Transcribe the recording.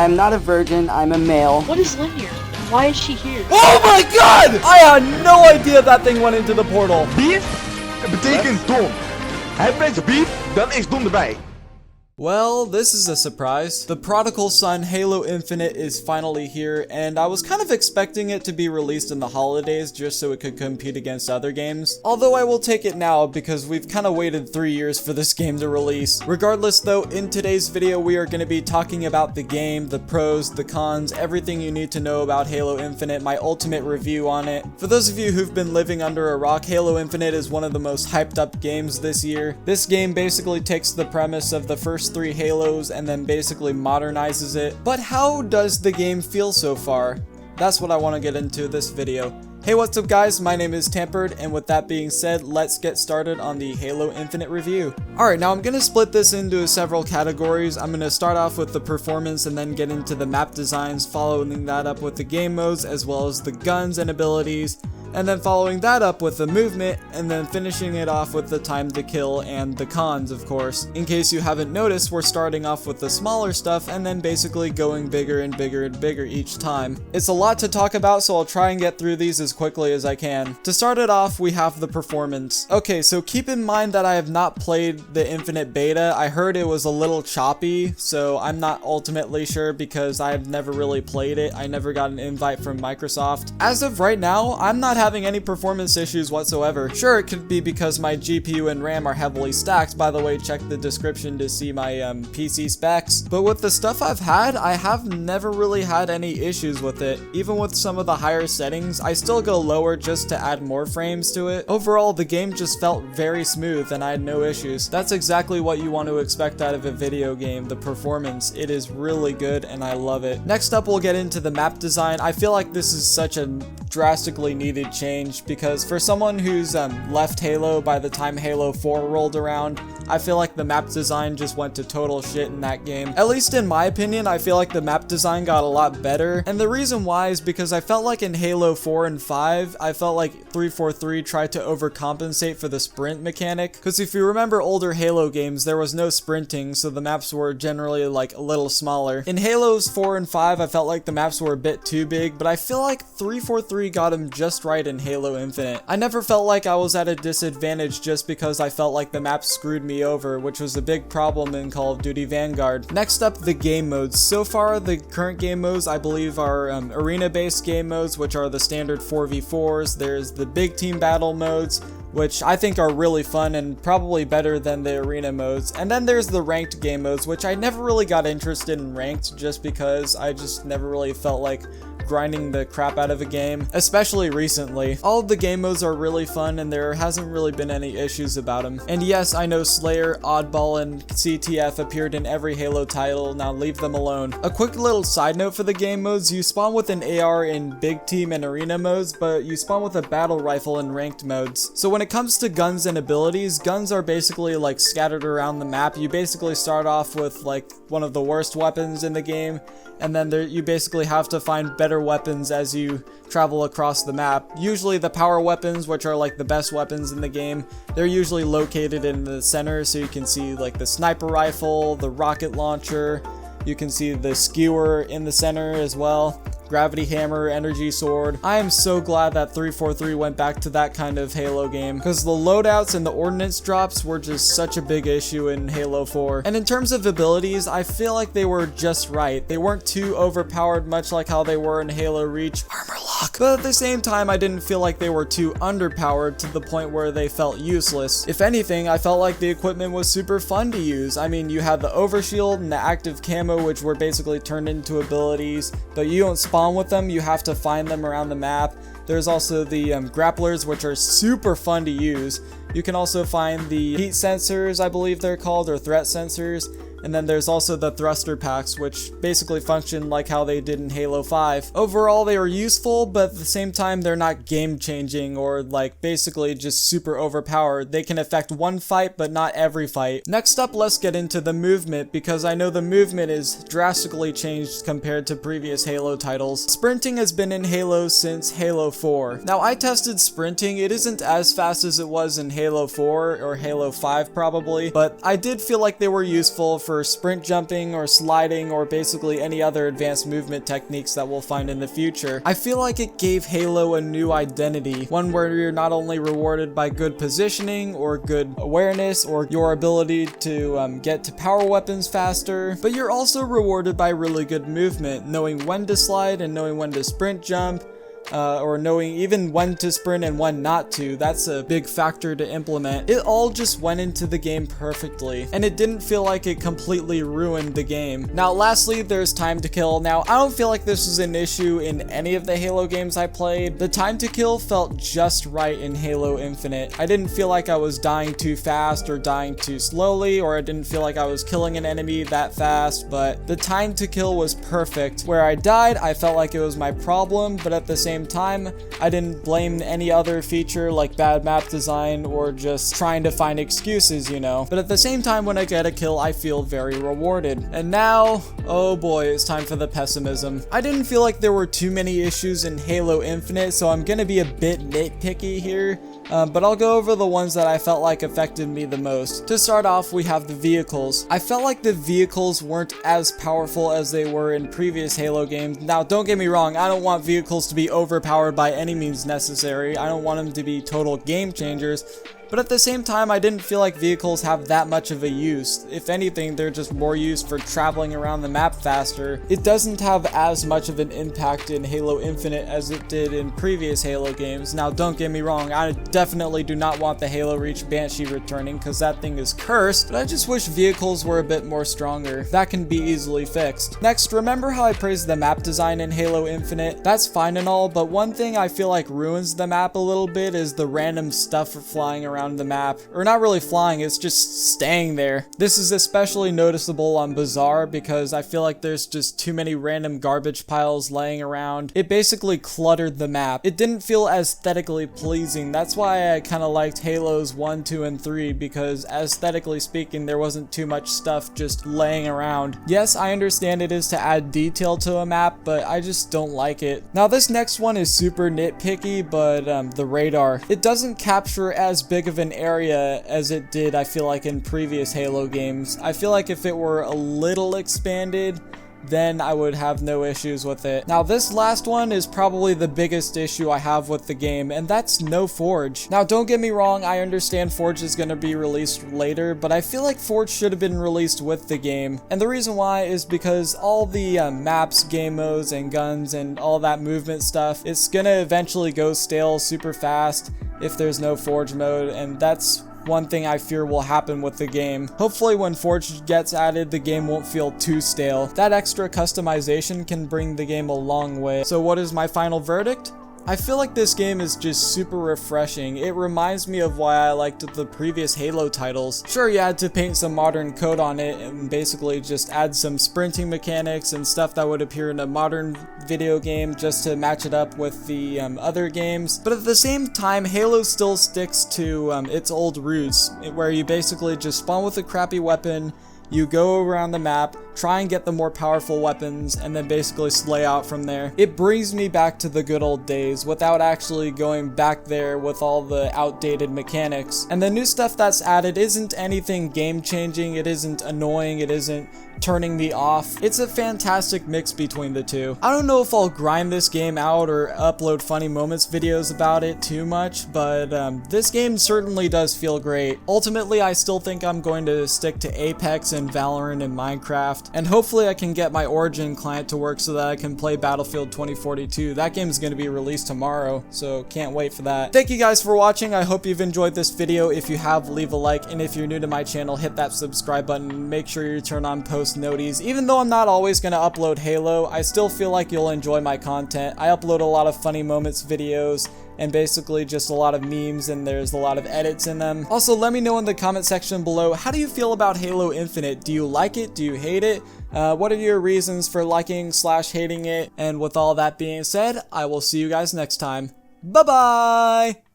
I'm not a virgin, I'm a male. What is linear? Why is she here? Oh my god! I had no idea that thing went into the portal. Beef betekent dom. Hij brengt beef, dan is dom erbij. Well, this is a surprise. The prodigal son Halo Infinite is finally here, and I was kind of expecting it to be released in the holidays just so it could compete against other games. Although I will take it now because we've kind of waited 3 years for this game to release. Regardless though, in today's video we are going to be talking about the game, the pros, the cons, everything you need to know about Halo Infinite, my ultimate review on it. For those of you who've been living under a rock, Halo Infinite is one of the most hyped up games this year. This game basically takes the premise of the first 3 Halos and then basically modernizes it. But how does the game feel so far? That's what I want to get into this video. Hey, what's up guys, my name is Tamprd, and with that being said, let's get started on the Halo Infinite review. Alright, now I'm going to split this into several categories. I'm going to start off with the performance and then get into the map designs, following that up with the game modes as well as the guns and abilities, and then following that up with the movement, and then finishing it off with the time to kill and the cons, of course. In case you haven't noticed, we're starting off with the smaller stuff and then basically going bigger and bigger and bigger each time. It's a lot to talk about, so I'll try and get through these as quickly as I can. To start it off, we have the performance. Okay, so keep in mind that I have not played the Infinite Beta. I heard it was a little choppy, so I'm not ultimately sure because I've never really played it. I never got an invite from Microsoft. As of right now, I'm not having any performance issues whatsoever. Sure, it could be because my GPU and RAM are heavily stacked. By the way, check the description to see my PC specs. But with the stuff I've had, I have never really had any issues with it. Even with some of the higher settings, I still go lower just to add more frames to it. Overall, the game just felt very smooth and I had no issues. That's exactly what you want to expect out of a video game, the performance. It is really good and I love it. Next up, we'll get into the map design. I feel like this is such a drastically needed change because for someone who's left Halo by the time Halo 4 rolled around, I feel like the map design just went to total shit in that game. At least in my opinion, I feel like the map design got a lot better, and the reason why is because I felt like in Halo 4 and 5, I felt like 343 tried to overcompensate for the sprint mechanic, because if you remember older Halo games, there was no sprinting, so the maps were generally like a little smaller. In Halos 4 and 5, I felt like the maps were a bit too big, but I feel like 343 got them just right in Halo Infinite. I never felt like I was at a disadvantage just because I felt like the map screwed me over, which was a big problem in Call of Duty Vanguard. Next up, the game modes. So far, the current game modes, I believe, are arena-based game modes, which are the standard 4v4s. There's the big team battle modes, which I think are really fun and probably better than the arena modes. And then there's the ranked game modes, which I never really got interested in ranked just because I just never really felt like grinding the crap out of a game, especially recently. All of the game modes are really fun and there hasn't really been any issues about them. And yes, I know Slayer, Oddball, and CTF appeared in every Halo title, now leave them alone. A quick little side note for the game modes, you spawn with an AR in big team and arena modes, but you spawn with a battle rifle in ranked modes. So when it comes to guns and abilities, guns are basically like scattered around the map. You basically start off with like one of the worst weapons in the game, and then you basically have to find better weapons as you travel across the map. Usually the power weapons, which are like the best weapons in the game, they're usually located in the center, so you can see like the sniper rifle, the rocket launcher, you can see the skewer in the center as well. Gravity hammer, energy sword. I am so glad that 343 went back to that kind of Halo game, because the loadouts and the ordnance drops were just such a big issue in Halo 4. And in terms of abilities, I feel like they were just right. They weren't too overpowered, much like how they were in Halo Reach, Armor Lock. But at the same time, I didn't feel like they were too underpowered to the point where they felt useless. If anything, I felt like the equipment was super fun to use. I mean, you had the overshield and the active camo, which were basically turned into abilities, but you don't spawn with them, you have to find them around the map. There's also the grapplers, which are super fun to use. You can also find the heat sensors, I believe they're called, or threat sensors. And then there's also the thruster packs, which basically function like how they did in Halo 5. Overall, they were useful, but at the same time, they're not game-changing or like basically just super overpowered. They can affect one fight, but not every fight. Next up, let's get into the movement, because I know the movement is drastically changed compared to previous Halo titles. Sprinting has been in Halo since Halo 4. Now, I tested sprinting. It isn't as fast as it was in Halo 4 or Halo 5 probably, but I did feel like they were useful for for sprint jumping or sliding or basically any other advanced movement techniques that we'll find in the future. I feel like it gave Halo a new identity, one where you're not only rewarded by good positioning or good awareness or your ability to get to power weapons faster, but you're also rewarded by really good movement, knowing when to slide and knowing when to sprint jump, or knowing even when to sprint and when not to. That's a big factor to implement. It all just went into the game perfectly, and it didn't feel like it completely ruined the game. Now lastly, there's time to kill. Now I don't feel like this was an issue in any of the Halo games I played. The time to kill felt just right in Halo Infinite. I didn't feel like I was dying too fast or dying too slowly, or I didn't feel like I was killing an enemy that fast, but the time to kill was perfect. Where I died, I felt like it was my problem, but at the same time, I didn't blame any other feature like bad map design or just trying to find excuses, you know. But at the same time, when I get a kill, I feel very rewarded. And now, oh boy, it's time for the pessimism. I didn't feel like there were too many issues in Halo Infinite, so I'm gonna be a bit nitpicky here. But I'll go over the ones that I felt like affected me the most. To start off, we have the vehicles. I felt like the vehicles weren't as powerful as they were in previous Halo games. Now, don't get me wrong, I don't want vehicles to be overpowered by any means necessary. I don't want them to be total game changers. But at the same time, I didn't feel like vehicles have that much of a use. If anything, they're just more used for traveling around the map faster. It doesn't have as much of an impact in Halo Infinite as it did in previous Halo games. Now, don't get me wrong, I definitely do not want the Halo Reach Banshee returning because that thing is cursed, but I just wish vehicles were a bit more stronger. That can be easily fixed. Next, remember how I praised the map design in Halo Infinite? That's fine and all, but one thing I feel like ruins the map a little bit is the random stuff flying around the map, or not really flying, it's just staying there. This is especially noticeable on Bazaar because I feel like there's just too many random garbage piles laying around. It basically cluttered the map. It didn't feel aesthetically pleasing. That's why I kind of liked Halos 1, 2, and 3 because aesthetically speaking, there wasn't too much stuff just laying around. Yes, I understand it is to add detail to a map, but I just don't like it. Now this next one is super nitpicky, but the radar. It doesn't capture as big of an area as it did, I feel like, in previous Halo games. I feel like if it were a little expanded, then I would have no issues with it. Now this last one is probably the biggest issue I have with the game, and that's no Forge. Now don't get me wrong, I understand Forge is going to be released later, but I feel like Forge should have been released with the game. And the reason why is because all the maps, game modes, and guns, and all that movement stuff, it's going to eventually go stale super fast if there's no Forge mode, and that's one thing I fear will happen with the game. Hopefully when Forge gets added, the game won't feel too stale. That extra customization can bring the game a long way. So what is my final verdict? I feel like this game is just super refreshing. It reminds me of why I liked the previous Halo titles. Sure, you had to paint some modern code on it and basically just add some sprinting mechanics and stuff that would appear in a modern video game just to match it up with the other games. But at the same time, Halo still sticks to its old roots, where you basically just spawn with a crappy weapon, you go around the map, try and get the more powerful weapons, and then basically slay out from there. It brings me back to the good old days without actually going back there with all the outdated mechanics. And the new stuff that's added isn't anything game-changing, it isn't annoying, it isn't turning me off. It's a fantastic mix between the two. I don't know if I'll grind this game out or upload funny moments videos about it too much, but this game certainly does feel great. Ultimately, I still think I'm going to stick to Apex and Valorant and Minecraft, and hopefully I can get my Origin client to work so that I can play Battlefield 2042. That game is going to be released tomorrow, so can't wait for that. Thank you guys for watching. I hope you've enjoyed this video. If you have, leave a like, and if you're new to my channel, hit that subscribe button. Make sure you turn on post noties. Even though I'm not always going to upload Halo, I still feel like you'll enjoy my content. I upload a lot of funny moments videos and basically just a lot of memes, and there's a lot of edits in them. Also, let me know in the comment section below, how do you feel about Halo Infinite? Do you like it? Do you hate it? What are your reasons for liking / hating it? And with all that being said, I will see you guys next time. Bye bye!